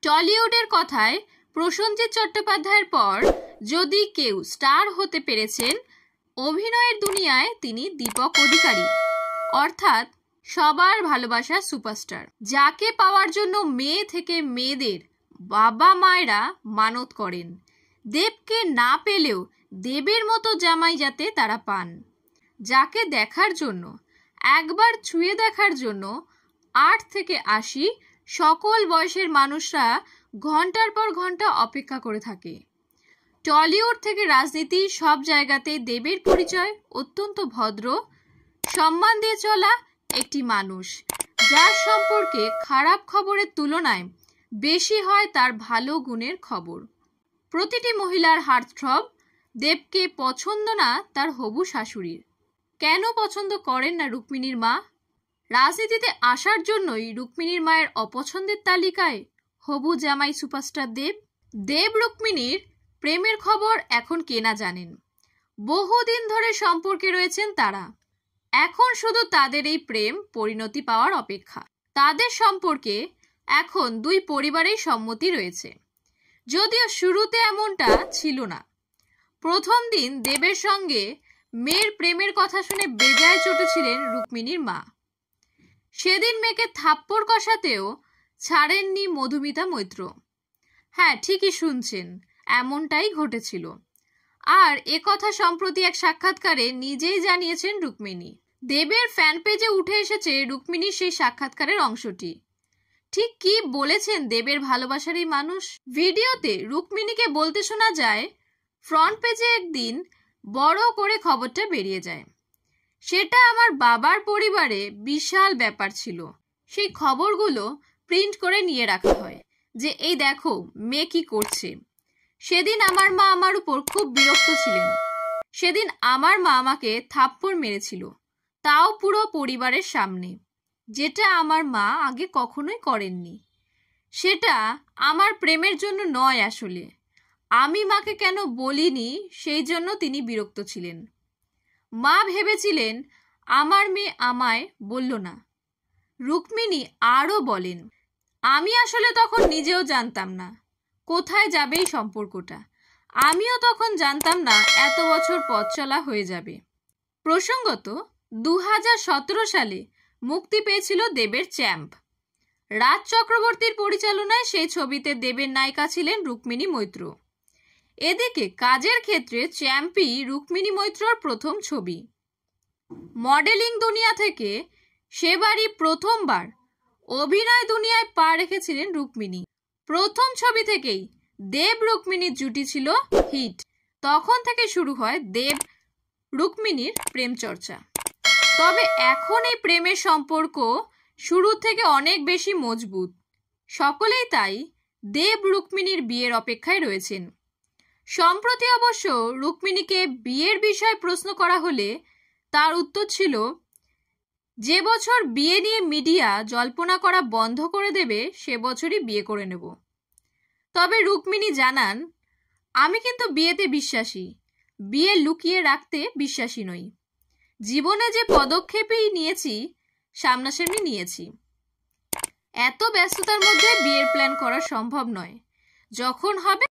টলিউডের কথায় প্রসেনজিৎ চট্টোপাধ্যায়ের পর যদি কেউ স্টার হতে পেরেছেন অভিনয়ের দুনিয়ায় তিনি দীপক অধিকারী, অর্থাৎ সবার ভালোবাসার সুপারস্টার, যাকে পাওয়ার জন্য মেয়ে থেকে মেয়েদের বাবা মায়েরা মানত করেন দেবকে না পেলেও দেবের মতো জামাই যাতে তারা পান, যাকে দেখার জন্য একবার ছুঁয়ে দেখার জন্য 8 থেকে 80 সকল বয়সের মানুষরা ঘন্টার পর ঘন্টা অপেক্ষা করে থাকে। টলিউড থেকে রাজনীতি সব জায়গাতেই দেবের পরিচয় অত্যন্ত ভদ্র, সম্মান দিয়ে চলা একটি মানুষ, যার সম্পর্কে খারাপ খবরের তুলনায় বেশি হয় তার ভালো গুণের খবর। প্রতিটি মহিলার হার্টথ্রব দেবকে পছন্দ না তার হবু শাশুড়ির। কেন পছন্দ করেন না রুক্মিণীর মা? রাজনীতিতে আসার জন্যই রুক্মিণীর মায়ের অপছন্দের তালিকায় হবু জামাই সুপারস্টার দেব। দেব রুক্মিণীর প্রেমের খবর এখন কে না জানেন। বহুদিন ধরে সম্পর্কে রয়েছেন তারা। এখন শুধু তাদের এই প্রেম পরিণতি পাওয়ার অপেক্ষা। তাদের সম্পর্কে এখন দুই পরিবারেই সম্মতি রয়েছে, যদিও শুরুতে এমনটা ছিল না। প্রথম দিন দেবের সঙ্গে মেয়ের প্রেমের কথা শুনে বেজায় চটেছিলেন রুক্মিণীর মা। সেদিন মেয়েকে থাপ্পড় কষাতেও ছাড়েননি মধুমিতা মৈত্র। হ্যাঁ, ঠিকই শুনছেন, এমনটাই ঘটেছিল। আর কথা সম্প্রতি এক সাক্ষাৎকারে নিজেই জানিয়েছেন রুক্মিণী। দেবের ফ্যান পেজে উঠে এসেছে রুক্মিণীর সেই সাক্ষাৎকারের অংশটি। ঠিক কি বলেছেন দেবের ভালোবাসার এই মানুষ? ভিডিওতে রুক্মিণীকে বলতে শোনা যায়, ফ্রন্ট পেজে একদিন বড় করে খবরটা বেরিয়ে যায়। সেটা আমার বাবার পরিবারে বিশাল ব্যাপার ছিল। সেই খবরগুলো প্রিন্ট করে নিয়ে রাখা হয় যে এই দেখো মেয়ে কি করছে। সেদিন আমার মা আমার উপর খুব বিরক্ত ছিলেন। সেদিন আমার মা আমাকে থাপ্পড় মেরেছিল, তাও পুরো পরিবারের সামনে, যেটা আমার মা আগে কখনোই করেননি। সেটা আমার প্রেমের জন্য নয়, আসলে আমি মাকে কেন বলিনি সেই জন্য তিনি বিরক্ত ছিলেন। মা ভেবেছিলেন আমার মেয়ে আমায় বলল না। রুক্মিণী আরও বলেন, আমি আসলে তখন নিজেও জানতাম না কোথায় যাবে এই সম্পর্কটা। আমিও তখন জানতাম না এত বছর পথ চলা হয়ে যাবে। প্রসঙ্গত 2017 সালে মুক্তি পেয়েছিল দেবের চ্যাম্প। রাজ চক্রবর্তীর পরিচালনায় সেই ছবিতে দেবের নায়িকা ছিলেন রুক্মিণী মৈত্র। এদিকে কাজের ক্ষেত্রে চ্যাম্পই রুক্মিণী মৈত্রর প্রথম ছবি। মডেলিং দুনিয়া থেকে সেবারই প্রথমবার অভিনয় দুনিয়ায় পা রেখেছিলেন রুক্মিণী। প্রথম ছবি থেকেই দেব রুক্মিণীর জুটি ছিল হিট। তখন থেকে শুরু হয় দেব রুক্মিণীর প্রেম চর্চা। তবে এখন এই প্রেমের সম্পর্ক শুরু থেকে অনেক বেশি মজবুত। সকলেই তাই দেব রুক্মিণীর বিয়ের অপেক্ষায় রয়েছেন। সম্প্রতি অবশ্য রুক্মিণীকে বিয়ের বিষয়ে প্রশ্ন করা হলে তার উত্তর ছিল, যে বছর বিয়ে নিয়ে মিডিয়া জল্পনা করা বন্ধ করে দেবে সে বছরই বিয়ে করে নেব। তবে রুক্মিণী জানান, আমি কিন্তু বিয়েতে বিশ্বাসী, বিয়ে লুকিয়ে রাখতে বিশ্বাসী নই। জীবনে যে পদক্ষেপই নিয়েছি সামনাসামনি নিয়েছি। এত ব্যস্ততার মধ্যে বিয়ের প্ল্যান করা সম্ভব নয়। যখন হবে